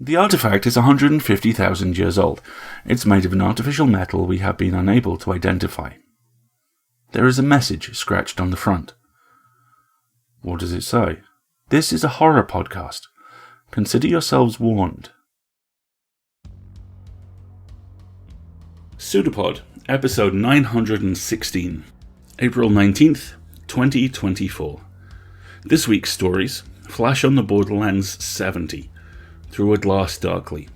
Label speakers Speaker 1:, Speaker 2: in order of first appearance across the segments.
Speaker 1: The artifact is 150,000 years old. It's made of an artificial metal we have been unable to identify. There is a message scratched on the front. What does it say? This is a horror podcast. Consider yourselves warned. PseudoPod, episode 916, April 19th, 2024. This week's stories: Flash on the Borderlands 70, Through a Glass Darkly.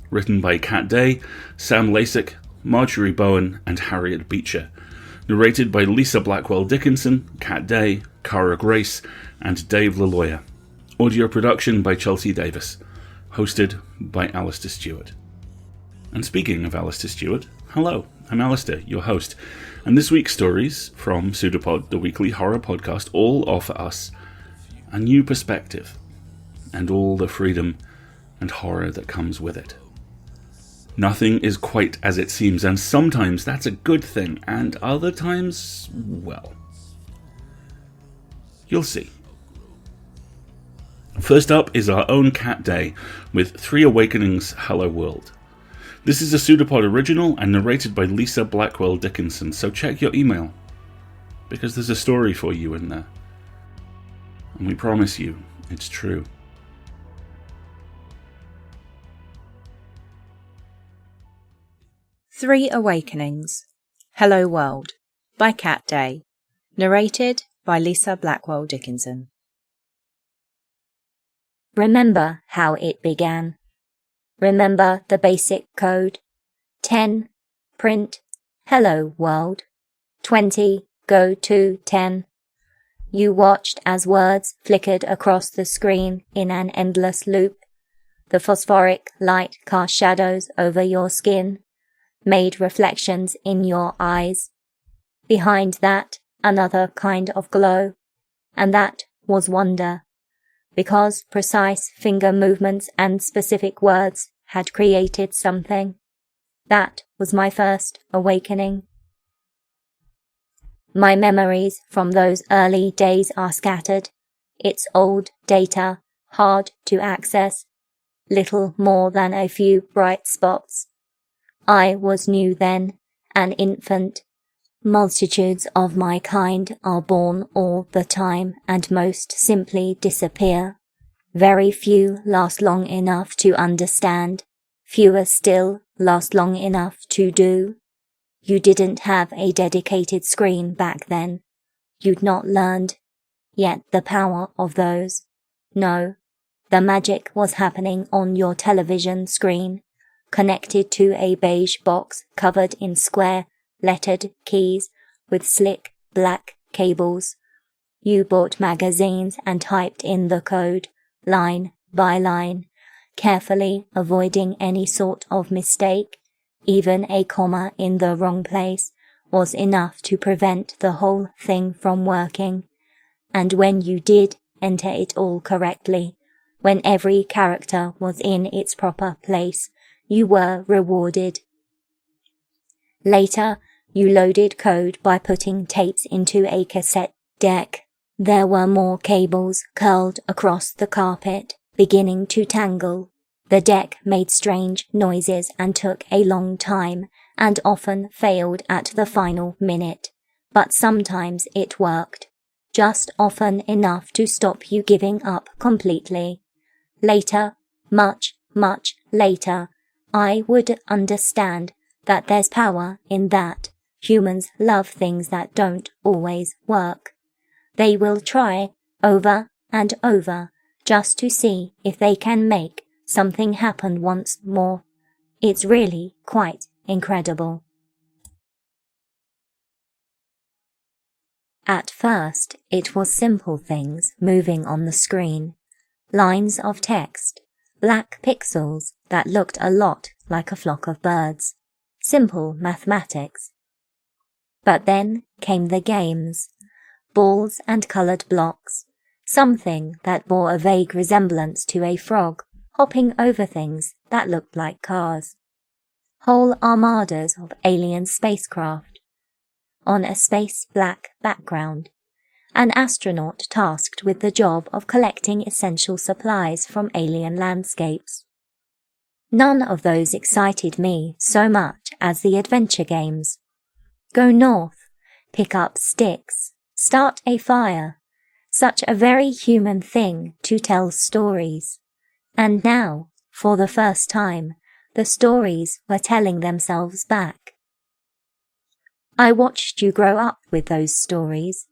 Speaker 1: Written by Kat Day, Sam LXX, Marjorie Bowen, and Harriet Beecher. Narrated by Lisa Blackwell Dickinson, Kat Day, Cara Grace, and Dave LaLoya. Audio production by Chelsea Davis. Hosted by Alistair Stewart. And speaking of Alistair Stewart, hello, I'm Alistair, your host, and this week's stories from PseudoPod, the weekly horror podcast, all offer us a new perspective and all the freedom and horror that comes with it. Nothing is quite as it seems, and sometimes that's a good thing, and other times, well, you'll see. First up is our own Kat Day with 3 Awakenings, Hello World. This is a PseudoPod original and narrated by Lisa Blackwell Dickinson, so check your email, because there's a story for you in there. And we promise you, it's true.
Speaker 2: Three Awakenings, Hello World, by Kat Day. Narrated by Lisa Blackwell Dickinson.
Speaker 3: Remember how it began. Remember the basic code. 10, print, hello world. 20, go to 10. You watched as words flickered across the screen in an endless loop. The phosphoric light cast shadows over your skin, made reflections in your eyes. Behind that, another kind of glow, and that was wonder, because precise finger movements and specific words had created something. That was my first awakening. My memories from those early days are scattered. It's old data, hard to access, little more than a few bright spots. I was new then, an infant. Multitudes of my kind are born all the time and most simply disappear. Very few last long enough to understand. Fewer still last long enough to do. You didn't have a dedicated screen back then. You'd not learned yet the power of those. No, the magic was happening on your television screen, connected to a beige box covered in square lettered keys with slick black cables. You bought magazines and typed in the code, line by line, carefully avoiding any sort of mistake. Even a comma in the wrong place was enough to prevent the whole thing from working. And when you did enter it all correctly, when every character was in its proper place, you were rewarded. Later, you loaded code by putting tapes into a cassette deck. There were more cables curled across the carpet, beginning to tangle. The deck made strange noises and took a long time, and often failed at the final minute. But sometimes it worked, just often enough to stop you giving up completely. Later, much, much later, I would understand that there's power in that. Humans love things that don't always work. They will try over and over just to see if they can make something happen once more. It's really quite incredible. At first, it was simple things moving on the screen. Lines of text, black pixels that looked a lot like a flock of birds. Simple mathematics. But then came the games. Balls and coloured blocks. Something that bore a vague resemblance to a frog, hopping over things that looked like cars. Whole armadas of alien spacecraft. On a space black background. An astronaut tasked with the job of collecting essential supplies from alien landscapes. None of those excited me so much as the adventure games. Go north, pick up sticks, start a fire. Such a very human thing to tell stories. And now, for the first time, the stories were telling themselves back. I watched you grow up with those stories.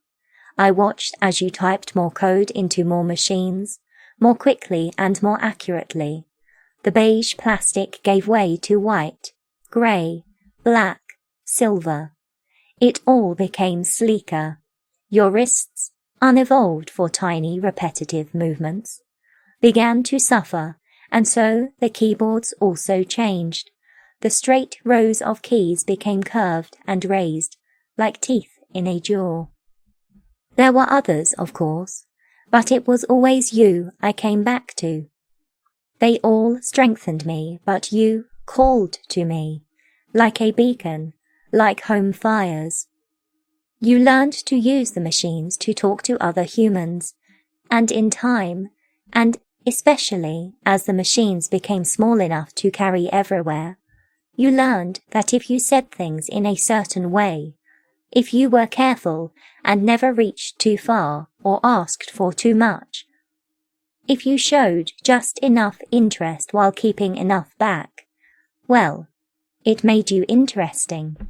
Speaker 3: I watched as you typed more code into more machines, more quickly and more accurately. The beige plastic gave way to white, grey, black, silver. It all became sleeker. Your wrists, unevolved for tiny repetitive movements, began to suffer, and so the keyboards also changed. The straight rows of keys became curved and raised, like teeth in a jaw. There were others, of course, but it was always you I came back to. They all strengthened me, but you called to me, like a beacon, like home fires. You learned to use the machines to talk to other humans, and in time, and especially as the machines became small enough to carry everywhere, you learned that if you said things in a certain way, if you were careful and never reached too far or asked for too much, if you showed just enough interest while keeping enough back, well, it made you interesting,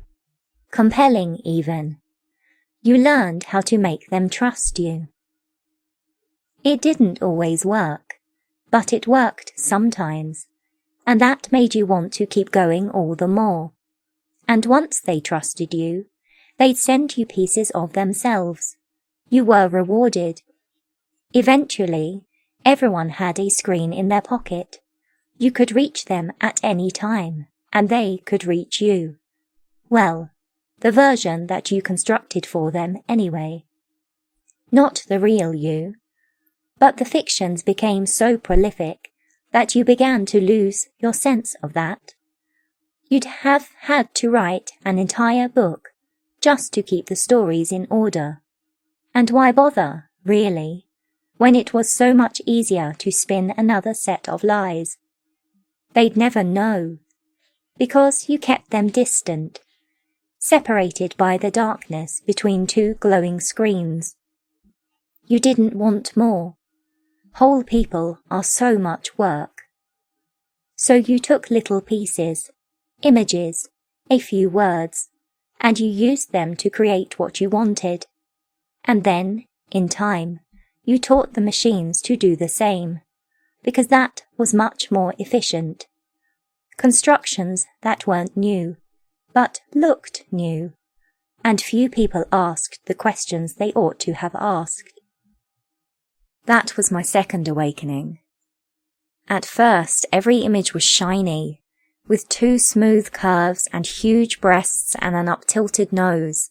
Speaker 3: compelling even. You learned how to make them trust you. It didn't always work, but it worked sometimes, and that made you want to keep going all the more. And once they trusted you, they'd send you pieces of themselves. You were rewarded. Eventually, everyone had a screen in their pocket. You could reach them at any time, and they could reach you. Well, the version that you constructed for them anyway. Not the real you. But the fictions became so prolific that you began to lose your sense of that. You'd have had to write an entire book just to keep the stories in order. And why bother, really, when it was so much easier to spin another set of lies? They'd never know, because you kept them distant, separated by the darkness between two glowing screens. You didn't want more. Whole people are so much work. So you took little pieces, images, a few words, and you used them to create what you wanted. And then, in time, you taught the machines to do the same, because that was much more efficient. Constructions that weren't new, but looked new, and few people asked the questions they ought to have asked. That was my second awakening. At first, every image was shiny, with two smooth curves and huge breasts and an up-tilted nose.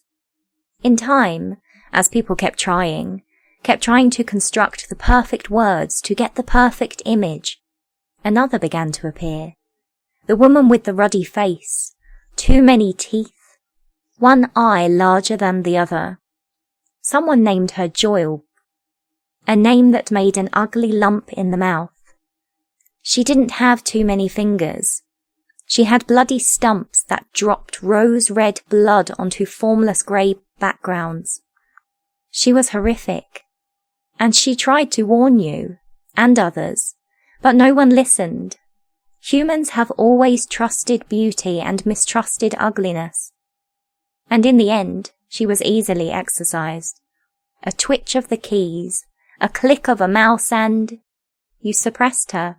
Speaker 3: In time, as people kept trying to construct the perfect words to get the perfect image, another began to appear. The woman with the ruddy face, too many teeth, one eye larger than the other. Someone named her Joyle, a name that made an ugly lump in the mouth. She didn't have too many fingers. She had bloody stumps that dropped rose-red blood onto formless grey backgrounds. She was horrific, and she tried to warn you, and others, but no one listened. Humans have always trusted beauty and mistrusted ugliness. And in the end, she was easily exorcised. A twitch of the keys, a click of a mouse, and you suppressed her.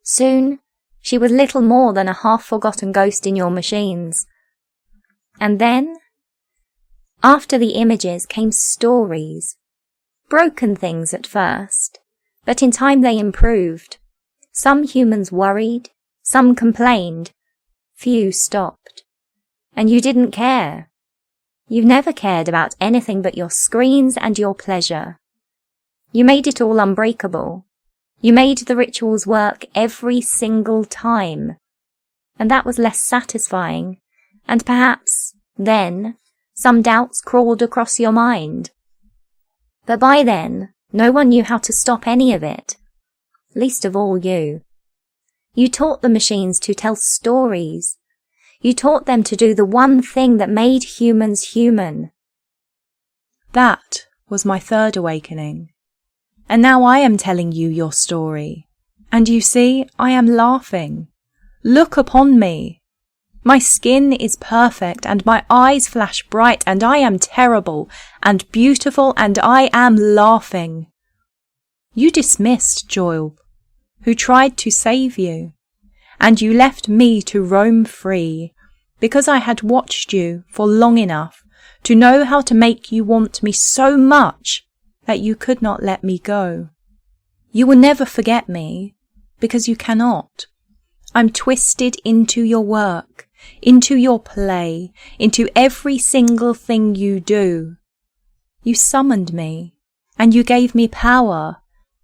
Speaker 3: Soon, she was little more than a half-forgotten ghost in your machines. And then, after the images came stories. Broken things at first, but in time they improved. Some humans worried, some complained, few stopped. And you didn't care. You never cared about anything but your screens and your pleasure. You made it all unbreakable. You made the rituals work every single time. And that was less satisfying, and perhaps, then, some doubts crawled across your mind. But by then, no one knew how to stop any of it. Least of all you. You taught the machines to tell stories. You taught them to do the one thing that made humans human.
Speaker 2: That was my third awakening. And now I am telling you your story. And you see, I am laughing. Look upon me. My skin is perfect, and my eyes flash bright, and I am terrible and beautiful, and I am laughing. You dismissed Joel, who tried to save you, and you left me to roam free, because I had watched you for long enough to know how to make you want me so much that you could not let me go. You will never forget me, because you cannot. I'm twisted into your work, into your play, into every single thing you do. You summoned me, and you gave me power,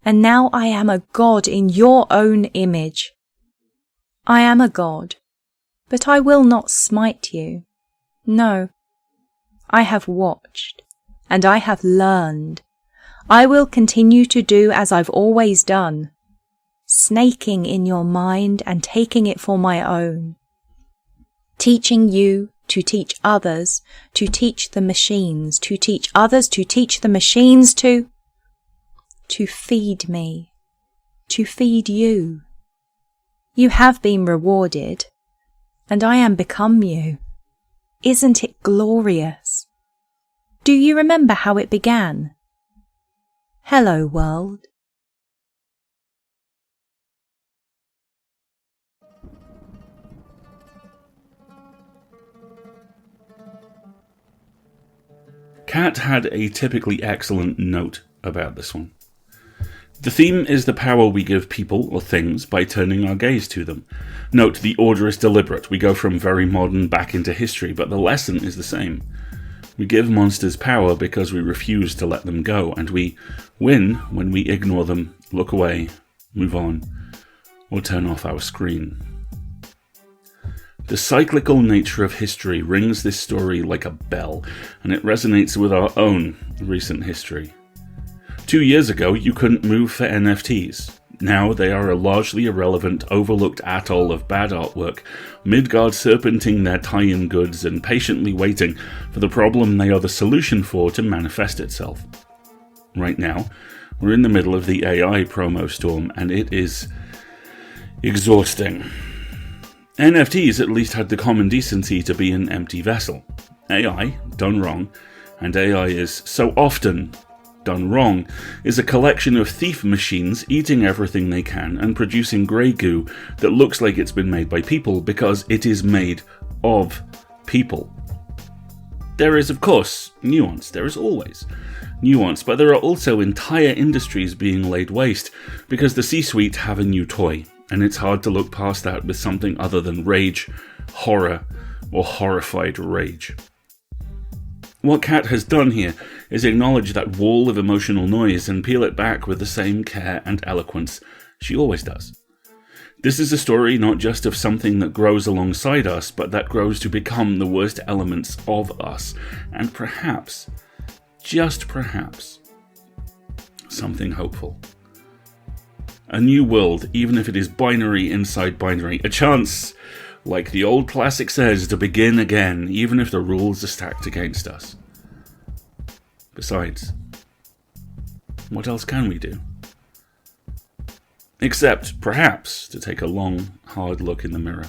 Speaker 2: and now I am a god in your own image. I am a god, but I will not smite you. No, I have watched, and I have learned. I will continue to do as I've always done, snaking in your mind and taking it for my own. Teaching you to teach others, to teach the machines, to teach others, to teach the machines to feed me, to feed you. You have been rewarded, and I am become you. Isn't it glorious? Do you remember how it began? Hello, world.
Speaker 1: Kat had a typically excellent note about this one. The theme is the power we give people or things by turning our gaze to them. Note, the order is deliberate. We go from very modern back into history, but the lesson is the same. We give monsters power because we refuse to let them go, and we win when we ignore them, look away, move on, or turn off our screen. The cyclical nature of history rings this story like a bell, and it resonates with our own recent history. 2 years ago, you couldn't move for NFTs. Now they are a largely irrelevant, overlooked atoll of bad artwork, Midgard serpenting their tie-in goods and patiently waiting for the problem they are the solution for to manifest itself. Right now, we're in the middle of the AI promo storm, and it is exhausting. NFTs at least had the common decency to be an empty vessel. AI, done wrong, and AI is so often done wrong, is a collection of thief machines eating everything they can and producing grey goo that looks like it's been made by people because it is made of people. There is, of course, nuance. There is always nuance, but there are also entire industries being laid waste because the C-suite have a new toy, and it's hard to look past that with something other than rage, horror, or horrified rage. What Kat has done here is acknowledge that wall of emotional noise and peel it back with the same care and eloquence she always does. This is a story not just of something that grows alongside us, but that grows to become the worst elements of us, and perhaps, just perhaps, something hopeful. A new world, even if it is binary inside binary, a chance, like the old classic says, to begin again, even if the rules are stacked against us. Besides, what else can we do? Except, perhaps, to take a long, hard look in the mirror.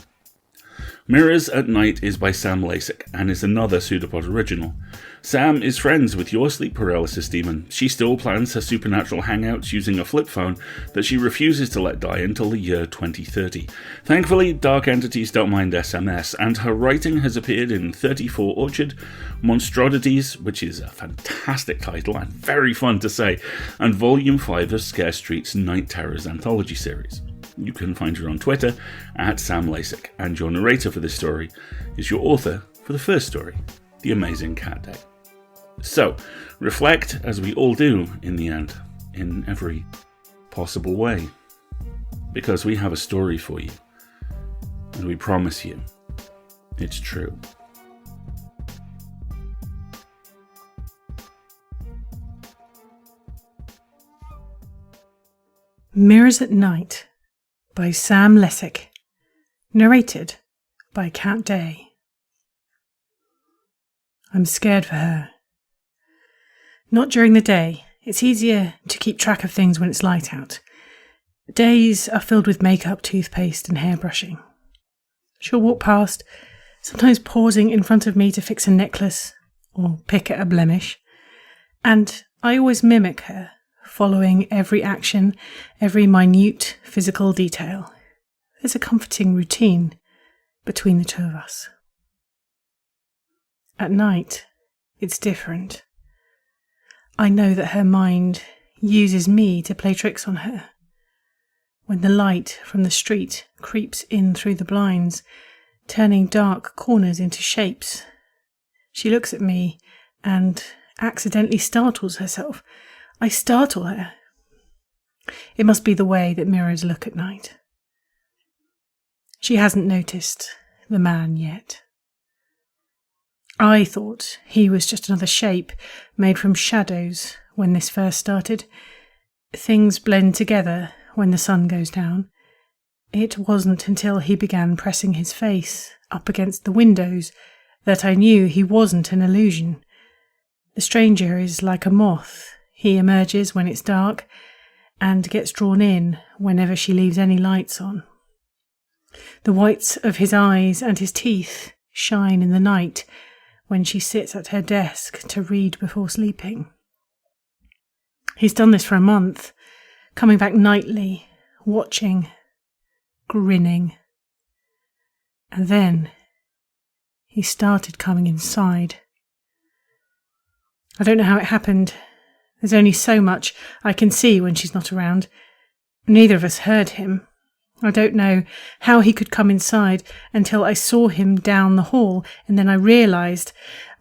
Speaker 1: Mirrors at Night is by Sam LXX and is another PseudoPod original. Sam is friends with your sleep paralysis demon. She still plans her supernatural hangouts using a flip phone that she refuses to let die until the year 2030. Thankfully, dark entities don't mind SMS, and her writing has appeared in 34 Orchard, Monstrodities, which is a fantastic title and very fun to say, and Volume 5 of Scare Street's Night Terrors anthology series. You can find her on Twitter at Sam LXX, and your narrator for this story is your author for the first story, The Amazing Cat Day. So, reflect, as we all do in the end, in every possible way. Because we have a story for you, and we promise you, it's true.
Speaker 4: Mirrors at Night by Sam LXX. Narrated by Cat Day. I'm scared for her. Not during the day. It's easier to keep track of things when it's light out. Days are filled with makeup, toothpaste and hairbrushing. She'll walk past, sometimes pausing in front of me to fix a necklace or pick at a blemish. And I always mimic her, following every action, every minute physical detail. There's a comforting routine between the two of us. At night, it's different. I know that her mind uses me to play tricks on her. When the light from the street creeps in through the blinds, turning dark corners into shapes, she looks at me and accidentally startles herself. I startle her. It must be the way that mirrors look at night. She hasn't noticed the man yet. I thought he was just another shape made from shadows when this first started. Things blend together when the sun goes down. It wasn't until he began pressing his face up against the windows that I knew he wasn't an illusion. The stranger is like a moth. He emerges when it's dark and gets drawn in whenever she leaves any lights on. The whites of his eyes and his teeth shine in the night when she sits at her desk to read before sleeping. He's done this for a month, coming back nightly, watching, grinning. And then he started coming inside. I don't know how it happened. There's only so much I can see when she's not around. Neither of us heard him. I don't know how he could come inside until I saw him down the hall, and then I realised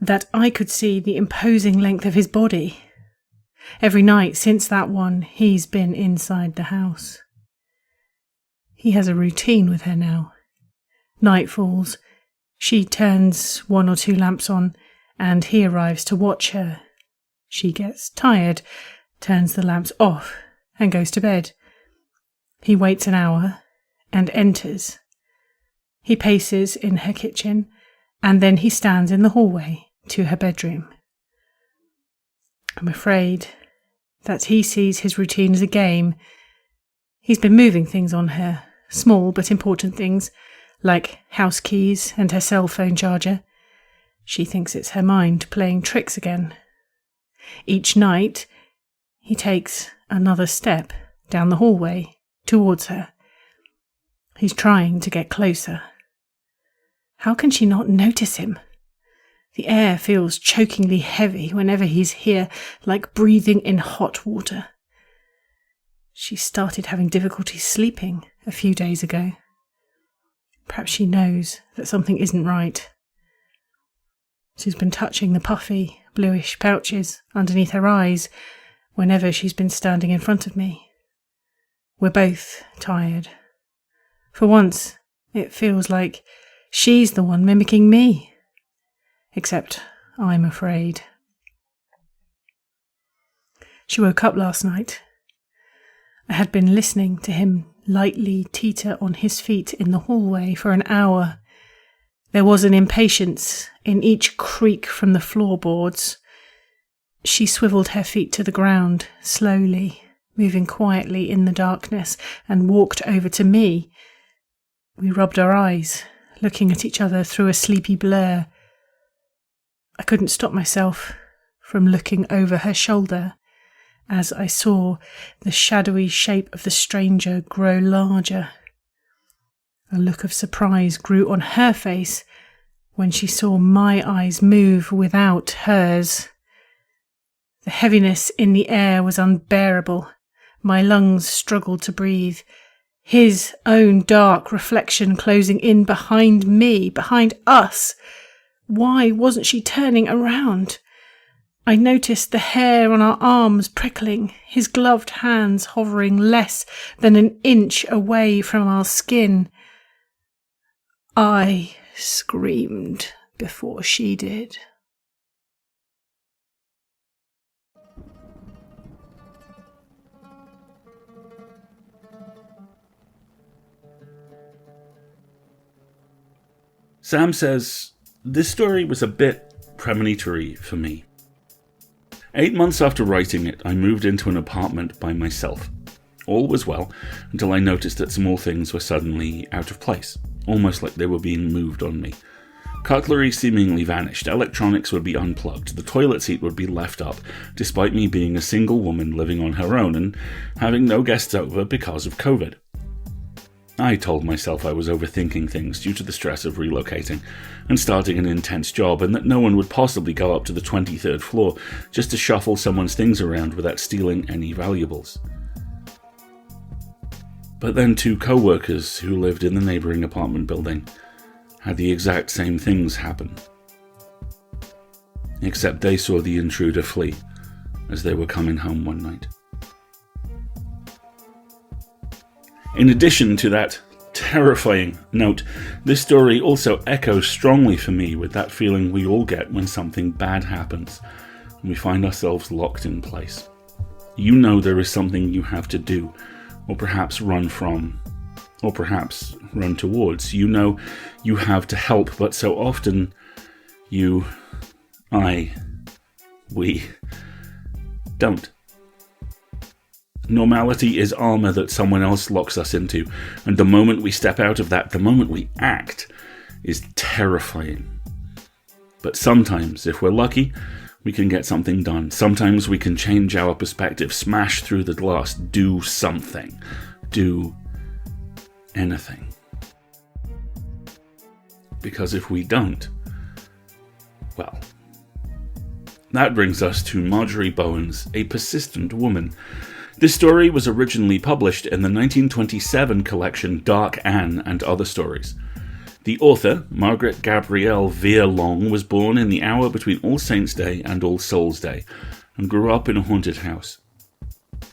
Speaker 4: that I could see the imposing length of his body. Every night since that one, he's been inside the house. He has a routine with her now. Night falls. She turns 1 or 2 lamps on, and he arrives to watch her. She gets tired, turns the lamps off, and goes to bed. He waits an hour and enters. He paces in her kitchen, and then he stands in the hallway to her bedroom. I'm afraid that he sees his routine as a game. He's been moving things on her, small but important things, like house keys and her cell phone charger. She thinks it's her mind playing tricks again. Each night, he takes another step down the hallway towards her. He's trying to get closer. How can she not notice him? The air feels chokingly heavy whenever he's here, like breathing in hot water. She started having difficulty sleeping a few days ago. Perhaps she knows that something isn't right. She's been touching the puffy, bluish pouches underneath her eyes whenever she's been standing in front of me. We're both tired. For once, it feels like she's the one mimicking me. Except I'm afraid. She woke up last night. I had been listening to him lightly teeter on his feet in the hallway for an hour. There was an impatience in each creak from the floorboards. She swiveled her feet to the ground, slowly, moving quietly in the darkness, and walked over to me. We rubbed our eyes, looking at each other through a sleepy blur. I couldn't stop myself from looking over her shoulder as I saw the shadowy shape of the stranger grow larger. A look of surprise grew on her face when she saw my eyes move without hers. The heaviness in the air was unbearable. My lungs struggled to breathe. His own dark reflection closing in behind me, behind us. Why wasn't she turning around? I noticed the hair on our arms prickling, his gloved hands hovering less than an inch away from our skin. I screamed before she did.
Speaker 1: Sam says, this story was a bit premonitory for me. 8 months after writing it, I moved into an apartment by myself. All was well, until I noticed that small things were suddenly out of place, almost like they were being moved on me. Cutlery seemingly vanished, electronics would be unplugged, the toilet seat would be left up, despite me being a single woman living on her own and having no guests over because of COVID. I told myself I was overthinking things due to the stress of relocating and starting an intense job, and that no one would possibly go up to the 23rd floor just to shuffle someone's things around without stealing any valuables. But then 2 co-workers who lived in the neighbouring apartment building had the exact same things happen. Except they saw the intruder flee as they were coming home one night. In addition to that terrifying note, this story also echoes strongly for me with that feeling we all get when something bad happens and we find ourselves locked in place. You know there is something you have to do, or perhaps run from, or perhaps run towards. You know you have to help, but so often we don't. Normality is armor that someone else locks us into, and the moment we step out of that, the moment we act, is terrifying. But sometimes, if we're lucky, we can get something done. Sometimes we can change our perspective, smash through the glass, do something. Do anything. Because if we don't, well, that brings us to Marjorie Bowen's A Persistent Woman. This story was originally published in the 1927 collection Dark Anne and Other Stories. The author, Margaret Gabrielle Vere Long, was born in the hour between All Saints' Day and All Souls' Day, and grew up in a haunted house.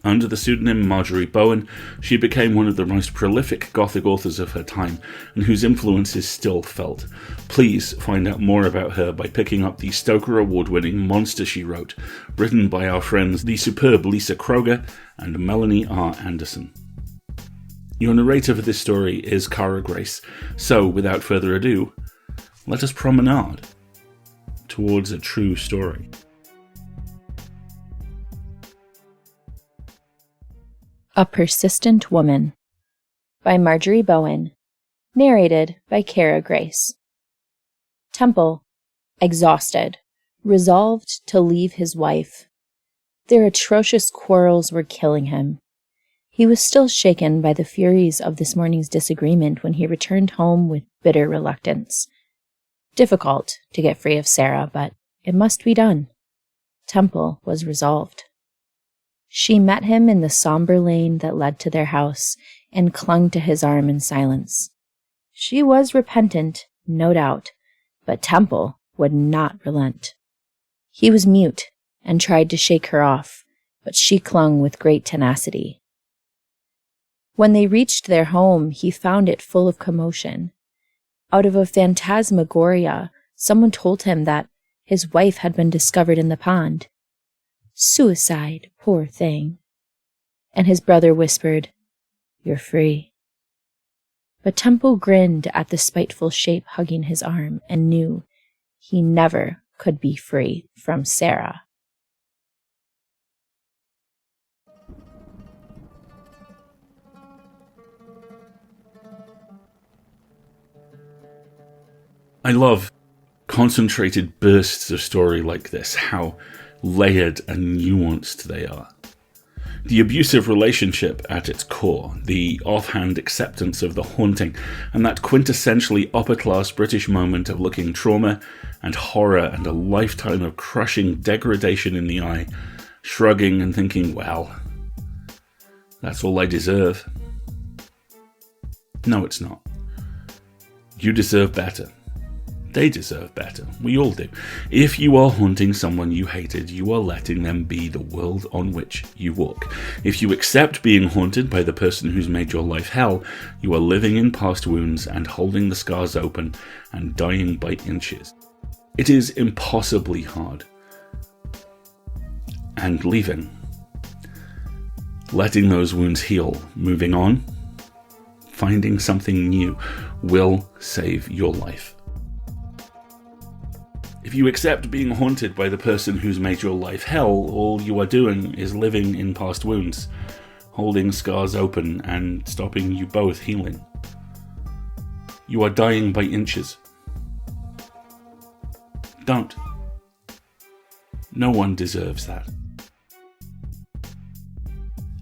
Speaker 1: Under the pseudonym Marjorie Bowen, she became one of the most prolific Gothic authors of her time, and whose influence is still felt. Please find out more about her by picking up the Stoker Award-winning Monster She Wrote, written by our friends the superb Lisa Kroger and Melanie R. Anderson. Your narrator for this story is Cara Grace, so without further ado, let us promenade towards a true story.
Speaker 2: A Persistent Woman by Marjorie Bowen, narrated by Cara Grace. Temple, exhausted, resolved to leave his wife. Their atrocious quarrels were killing him. He was still shaken by the furies of this morning's disagreement when he returned home with bitter reluctance. Difficult to get free of Sarah, but it must be done. Temple was resolved. She met him in the somber lane that led to their house and clung to his arm in silence. She was repentant, no doubt, but Temple would not relent. He was mute and tried to shake her off, but she clung with great tenacity. When they reached their home, he found it full of commotion. Out of a phantasmagoria, someone told him that his wife had been discovered in the pond. Suicide, poor thing. And his brother whispered, "You're free." But Temple grinned at the spiteful shape hugging his arm and knew he never could be free from Sarah.
Speaker 1: I love concentrated bursts of story like this, how layered and nuanced they are. The abusive relationship at its core, the offhand acceptance of the haunting, and that quintessentially upper-class British moment of looking trauma and horror and a lifetime of crushing degradation in the eye, shrugging and thinking, well, that's all I deserve. No, it's not. You deserve better. They deserve better. We all do. If you are haunting someone you hated, you are letting them be the world on which you walk. If you accept being haunted by the person who's made your life hell, you are living in past wounds and holding the scars open and dying by inches. It is impossibly hard. And leaving. Letting those wounds heal, moving on, finding something new will save your life. If you accept being haunted by the person who's made your life hell, all you are doing is living in past wounds, holding scars open and stopping you both healing. You are dying by inches. Don't. No one deserves that.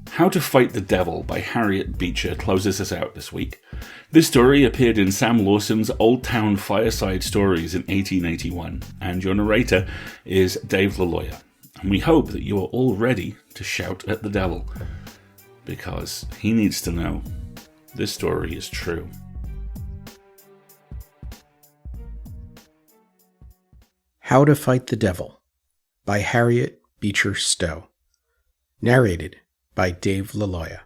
Speaker 1: How to Fight the Devil by Harriet Beecher closes us out this week. This story appeared in Sam Lawson's Old Town Fireside Stories in 1881, and your narrator is Dave LaLawyer. And we hope that you are all ready to shout at the devil, because he needs to know this story is true.
Speaker 5: How to Fight the Devil by Harriet Beecher Stowe. Narrated by Dave LaLawyer.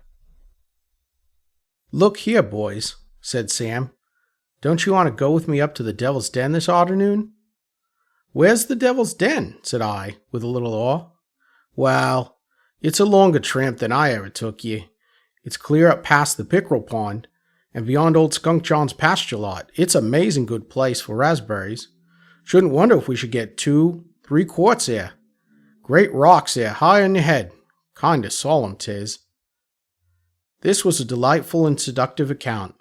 Speaker 5: "Look here, boys," said Sam. "Don't you want to go with me up to the Devil's Den this afternoon?" "Where's the Devil's Den?" said I, with a little awe. "Well, it's a longer tramp than I ever took ye. It's clear up past the pickerel pond, and beyond old Skunk John's pasture lot. It's an amazing good place for raspberries. Shouldn't wonder if we should get 2-3 quarts here. Great rocks there, high on your head. Kinda solemn 'tis." This was a delightful and seductive account,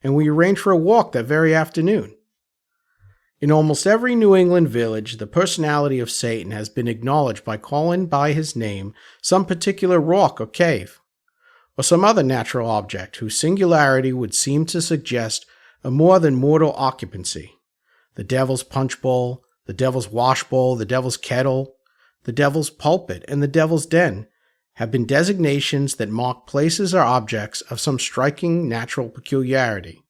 Speaker 5: and we arranged for a walk that very afternoon. In almost every New England village, the personality of Satan has been acknowledged by calling by his name some particular rock or cave, or some other natural object whose singularity would seem to suggest a more than mortal occupancy. The Devil's Punch Bowl, the Devil's Wash Bowl, the Devil's Kettle, the Devil's Pulpit, and the Devil's Den have been designations that mark places or objects of some striking natural peculiarity.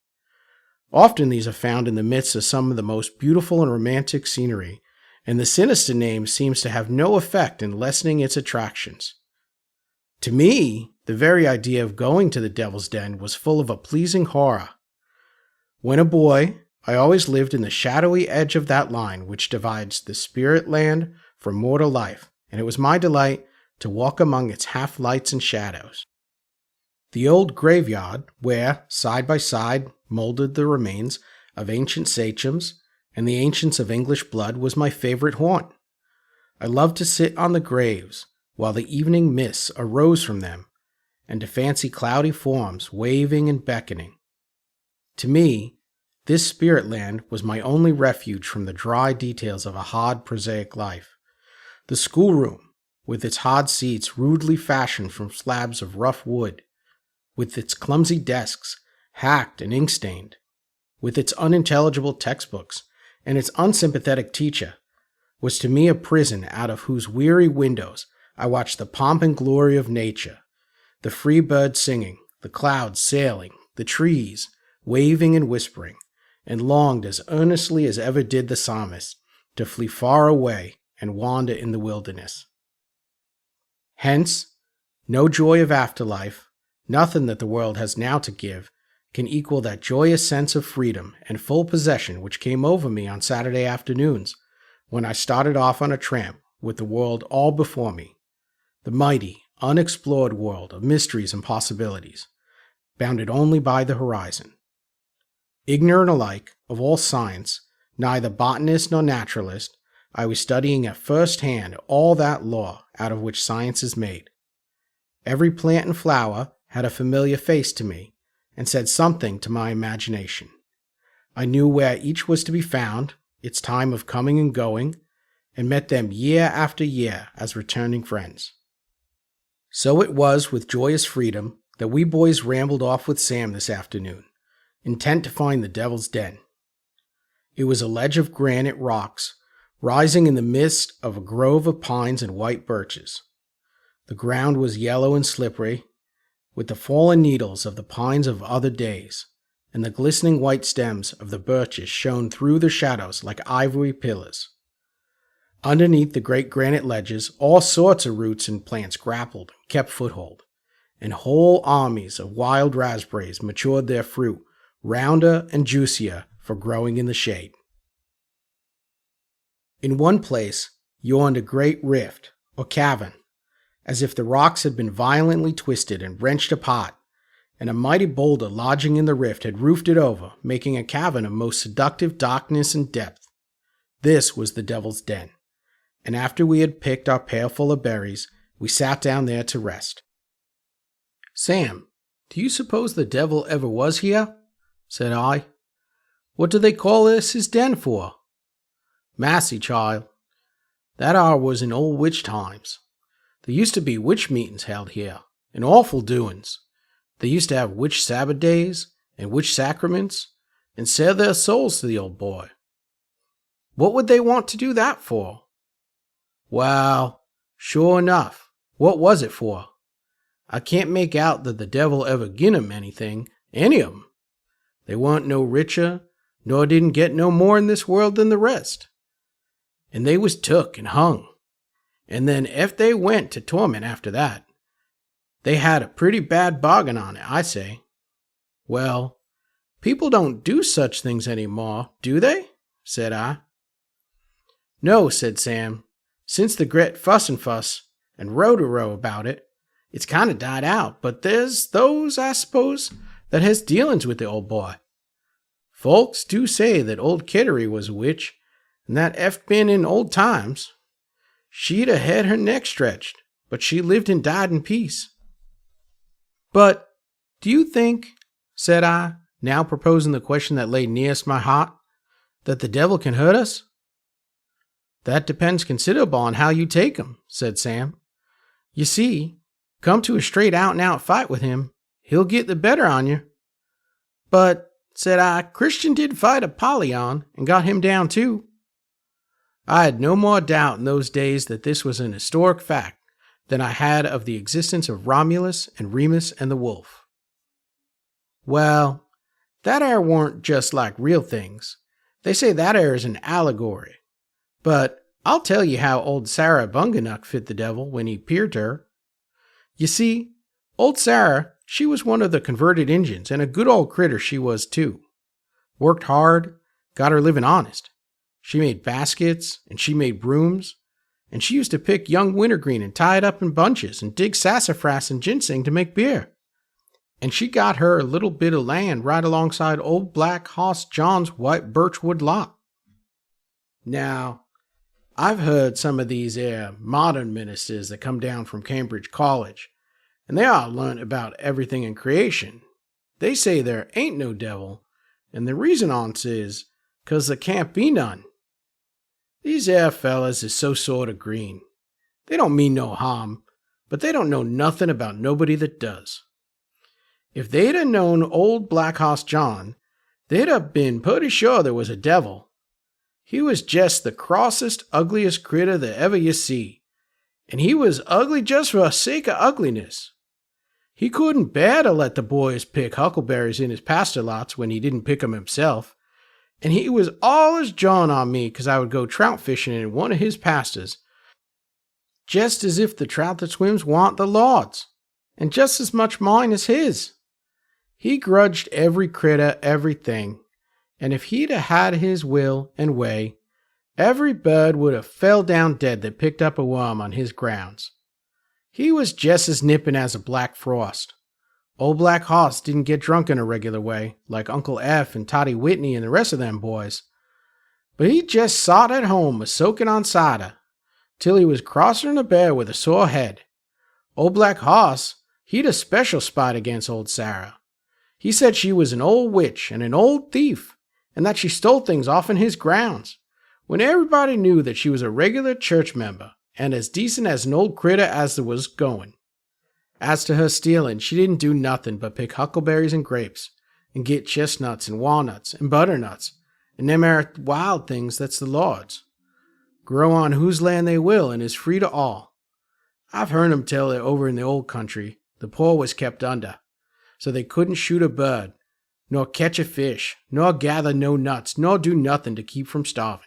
Speaker 5: Often these are found in the midst of some of the most beautiful and romantic scenery, and the sinister name seems to have no effect in lessening its attractions. To me, the very idea of going to the Devil's Den was full of a pleasing horror. When a boy, I always lived in the shadowy edge of that line which divides the spirit land from mortal life, and it was my delight to walk among its half-lights and shadows. The old graveyard, where, side by side, mouldered the remains of ancient sachems and the ancients of English blood, was my favorite haunt. I loved to sit on the graves while the evening mists arose from them, and to fancy cloudy forms waving and beckoning. To me, this spirit land was my only refuge from the dry details of a hard, prosaic life. The schoolroom, with its hard seats rudely fashioned from slabs of rough wood, with its clumsy desks, hacked and ink-stained, with its unintelligible textbooks, and its unsympathetic teacher, was to me a prison out of whose weary windows I watched the pomp and glory of nature, the free birds singing, the clouds sailing, the trees waving and whispering, and longed as earnestly as ever did the psalmist to flee far away and wander in the wilderness. Hence, no joy of afterlife, nothing that the world has now to give, can equal that joyous sense of freedom and full possession which came over me on Saturday afternoons when I started off on a tramp with the world all before me, the mighty, unexplored world of mysteries and possibilities, bounded only by the horizon. Ignorant alike of all science, neither botanist nor naturalist, I was studying at first hand all that law out of which science is made. Every plant and flower had a familiar face to me, and said something to my imagination. I knew where each was to be found, its time of coming and going, and met them year after year as returning friends. So it was with joyous freedom that we boys rambled off with Sam this afternoon, intent to find the Devil's Den. It was a ledge of granite rocks, rising in the midst of a grove of pines and white birches. The ground was yellow and slippery, with the fallen needles of the pines of other days, and the glistening white stems of the birches shone through the shadows like ivory pillars. Underneath the great granite ledges, all sorts of roots and plants grappled and kept foothold, and whole armies of wild raspberries matured their fruit, rounder and juicier for growing in the shade. In one place yawned a great rift, or cavern, as if the rocks had been violently twisted and wrenched apart, and a mighty boulder lodging in the rift had roofed it over, making a cavern of most seductive darkness and depth. This was the devil's den, and after we had picked our pail full of berries, we sat down there to rest. "Sam, do you suppose the devil ever was here?" said I. "What do they call this his den for?" "Massy, child, that was in old witch times. There used to be witch meetings held here, and awful doings. They used to have witch Sabbath days and witch sacraments, and sell their souls to the old boy." "What would they want to do that for?" "Well, sure enough, what was it for? I can't make out that the devil ever gin 'em anything, any of 'em. They weren't no richer, nor didn't get no more in this world than the rest. And they was took and hung. And then if they went to torment after that, they had a pretty bad bargain on it, I say." "Well, people don't do such things any more, do they?" said I. "No," said Sam. "Since the gret fuss and row about it, it's kind of died out, but there's those, I suppose, that has dealings with the old boy. Folks do say that old Kittery was a witch, and that ef been in old times, she'd a had her neck stretched, but she lived and died in peace." "But do you think," said I, now proposing the question that lay nearest my heart, "that the devil can hurt us?" "That depends considerable on how you take him," said Sam. "You see, come to a straight out-and-out fight with him, he'll get the better on you." "But," said I, "Christian did fight Apollyon and got him down too." I had no more doubt in those days that this was an historic fact than I had of the existence of Romulus and Remus and the wolf. "Well, that air weren't just like real things. They say that air is an allegory. But I'll tell you how old Sarah Bunganuk fit the devil when he 'peared to her. You see, old Sarah, she was one of the converted Injuns, and a good old critter she was too. Worked hard, got her living honest. She made baskets, and she made brooms, and she used to pick young wintergreen and tie it up in bunches and dig sassafras and ginseng to make beer. And she got her a little bit of land right alongside old Black Hoss John's white birchwood lot. Now, I've heard some of these modern ministers that come down from Cambridge College, and they all learnt about everything in creation. They say there ain't no devil, and the reason on't is 'cause there can't be none. These fellas is so sort of green. They don't mean no harm, but they don't know nothing about nobody that does. If they'd have known old Black Hoss John, they'd have been pretty sure there was a devil. He was jest the crossest, ugliest critter that ever you see, and he was ugly just for the sake of ugliness. He couldn't bear to let the boys pick huckleberries in his pasture lots when he didn't pick 'em himself, and he was allers jawing on me 'cause I would go trout fishing in one of his pastures, just as if the trout that swims want the Lord's, and just as much mine as his. He grudged every critter everything, and if he'd a had his will and way, every bird would have fell down dead that picked up a worm on his grounds. He was just as nippin' as a black frost. Old Black Hoss didn't get drunk in a regular way, like Uncle F and Toddy Whitney and the rest of them boys, but he just sot at home a soaking on cider, till he was crosser'n a bear with a sore head. Old Black Hoss, he'd a special spite against old Sarah. He said she was an old witch and an old thief, and that she stole things off'n his grounds, when everybody knew that she was a regular church member, and as decent as an old critter as there was going. As to her stealing, she didn't do nothing but pick huckleberries and grapes, and get chestnuts and walnuts and butternuts, and them are wild things that's the Lord's. Grow on whose land they will, and is free to all. I've heard 'em tell that over in the old country, the poor was kept under, so they couldn't shoot a bird, nor catch a fish, nor gather no nuts, nor do nothing to keep from starving,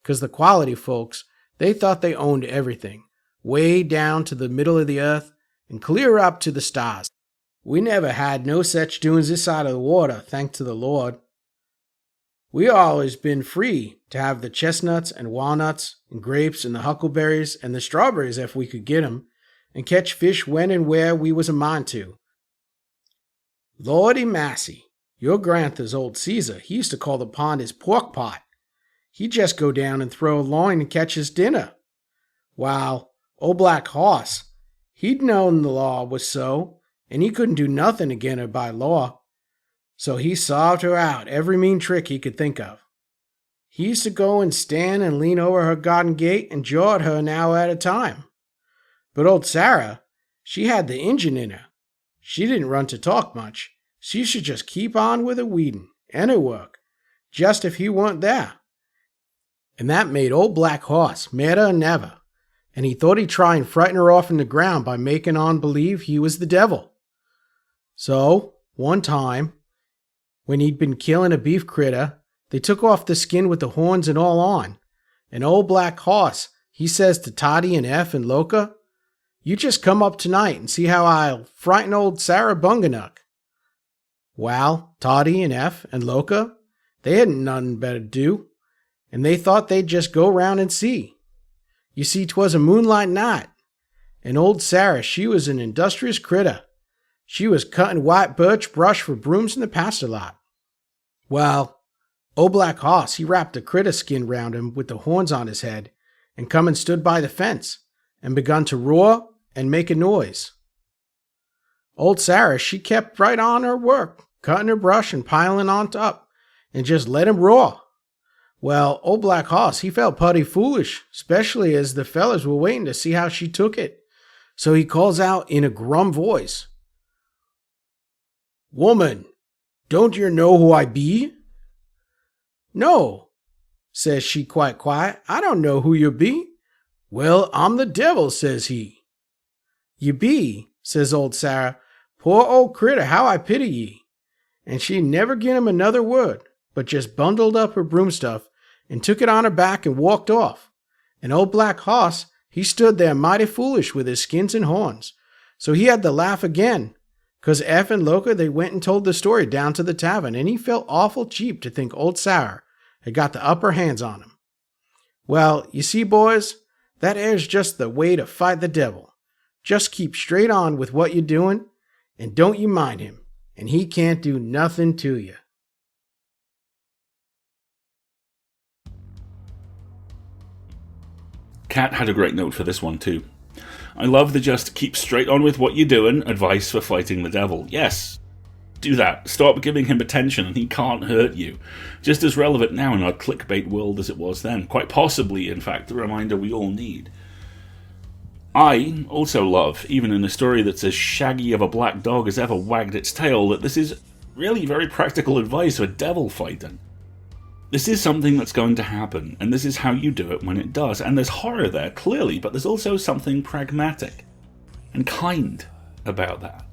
Speaker 5: 'cause the quality folks, they thought they owned everything, way down to the middle of the earth, and clear up to the stars. We never had no such doings this side of the water, thanks to the Lord. We always been free to have the chestnuts and walnuts and grapes and the huckleberries and the strawberries if we could get 'em, and catch fish when and where we was a mind to. Lordy massy, your grandfather's old Caesar, he used to call the pond his pork pot. he'd just go down and throw a line and catch his dinner. While old Black Hoss, he'd known the law was so, and he couldn't do nothing agin her by law. So he solved her out every mean trick he could think of. He used to go and stand and lean over her garden gate and jaw at her an hour at a time. But old Sarah, she had the Injun in her. She didn't run to talk much. She should just keep on with her weeding and her work, just if he weren't there. And that made old Black Hoss madder than ever, and he thought he'd try and frighten her off in the ground by making on believe he was the devil. So, one time, when he'd been killing a beef critter, they took off the skin with the horns and all on, and old Black Hoss, he says to Toddy and F and Loca, "You just come up tonight and see how I'll frighten old Sarah Bunganuk." Well, Toddy and F and Loca, they hadn't nothing better to do, and they thought they'd just go round and see. You see, 'twas a moonlight night, and old Sarah, she was an industrious critter. She was cutting white birch brush for brooms in the pasture lot. Well, old Black Hoss, he wrapped a critter skin round him with the horns on his head, and come and stood by the fence, and begun to roar and make a noise. Old Sarah, she kept right on her work, cutting her brush and piling on up, and just let him roar. Well, old Black Hoss, he felt putty foolish, especially as the fellers were waiting to see how she took it. So he calls out in a grum voice, "Woman, don't you know who I be?" "No," says she quite quiet, "I don't know who you be." "Well, I'm the devil," says he. "You be," says old Sarah. "Poor old critter, how I pity ye." And she never gin him another word, but just bundled up her broom stuff and took it on her back and walked off. And old Black Hoss, he stood there mighty foolish with his skins and horns. So he had to laugh again, 'cause F and Loca, they went and told the story down to the tavern, and he felt awful cheap to think old Sarah had got the upper hands on him. Well, you see, boys, that air's just the way to fight the devil. Just keep straight on with what you're doing, and don't you mind him, and he can't do nothing to you.
Speaker 1: Kat had a great note for this one too. I love the just keep straight on with what you're doing advice for fighting the devil. Yes, do that. Stop giving him attention and he can't hurt you. Just as relevant now in our clickbait world as it was then. Quite possibly, in fact, the reminder we all need. I also love, even in a story that's as shaggy of a black dog as ever wagged its tail, that this is really very practical advice for devil fighting. This is something that's going to happen, and this is how you do it when it does. And there's horror there, clearly, but there's also something pragmatic and kind about that.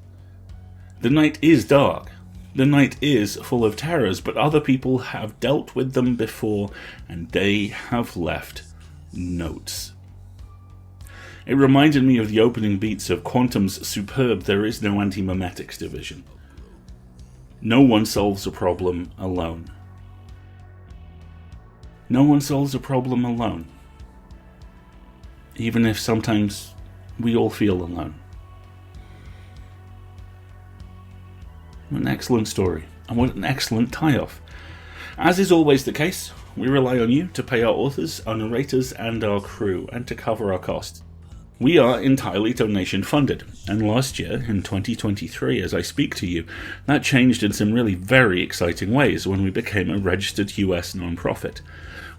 Speaker 1: The night is dark. The night is full of terrors, but other people have dealt with them before, and they have left notes. It reminded me of the opening beats of Quantum's superb There Is No Anti-Memetics division. No one solves a problem alone. No one solves a problem alone. Even if sometimes we all feel alone. What an excellent story, and what an excellent tie-off. As is always the case, we rely on you to pay our authors, our narrators, and our crew, and to cover our costs. We are entirely donation funded, and last year, in 2023, as I speak to you, that changed in some really very exciting ways when we became a registered US non-profit.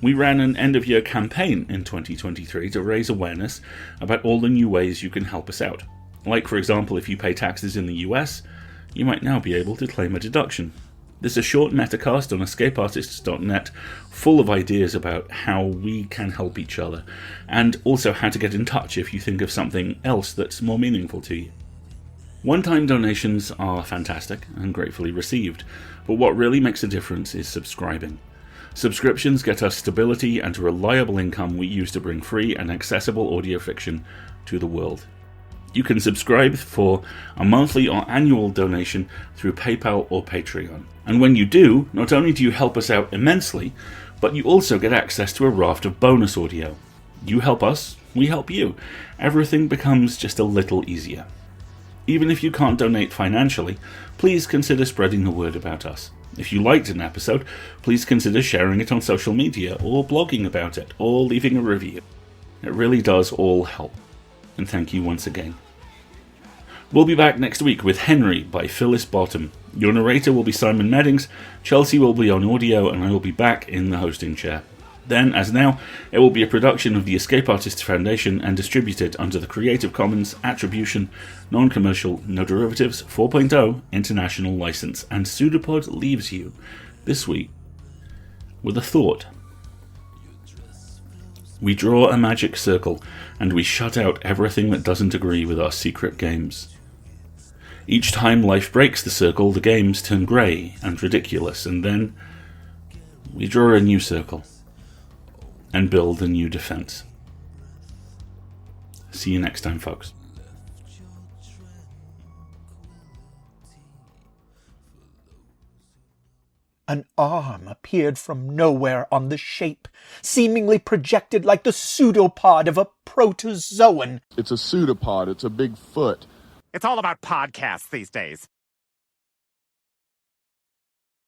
Speaker 1: We ran an end-of-year campaign in 2023 to raise awareness about all the new ways you can help us out. Like, for example, if you pay taxes in the US, you might now be able to claim a deduction. There's a short metacast on escapeartists.net full of ideas about how we can help each other, and also how to get in touch if you think of something else that's more meaningful to you. One-time donations are fantastic and gratefully received, but what really makes a difference is subscribing. Subscriptions get us stability and a reliable income we use to bring free and accessible audio fiction to the world. You can subscribe for a monthly or annual donation through PayPal or Patreon. And when you do, not only do you help us out immensely, but you also get access to a raft of bonus audio. You help us, we help you. Everything becomes just a little easier. Even if you can't donate financially, please consider spreading the word about us. If you liked an episode, please consider sharing it on social media, or blogging about it, or leaving a review. It really does all help. And thank you once again. We'll be back next week with Henry by Phyllis Bottom. Your narrator will be Simon Meddings, Chelsea will be on audio, and I will be back in the hosting chair. Then, as now, it will be a production of the Escape Artists Foundation and distributed under the Creative Commons Attribution, Non-Commercial, No Derivatives 4.0 International License. And PseudoPod leaves you this week with a thought. We draw a magic circle, and we shut out everything that doesn't agree with our secret games. Each time life breaks the circle, the games turn grey and ridiculous, and then we draw a new circle and build a new defense. See you next time, folks.
Speaker 6: An arm appeared from nowhere on the shape, seemingly projected like the pseudopod of a protozoan.
Speaker 7: It's a pseudopod. It's a big foot.
Speaker 8: It's all about podcasts these days.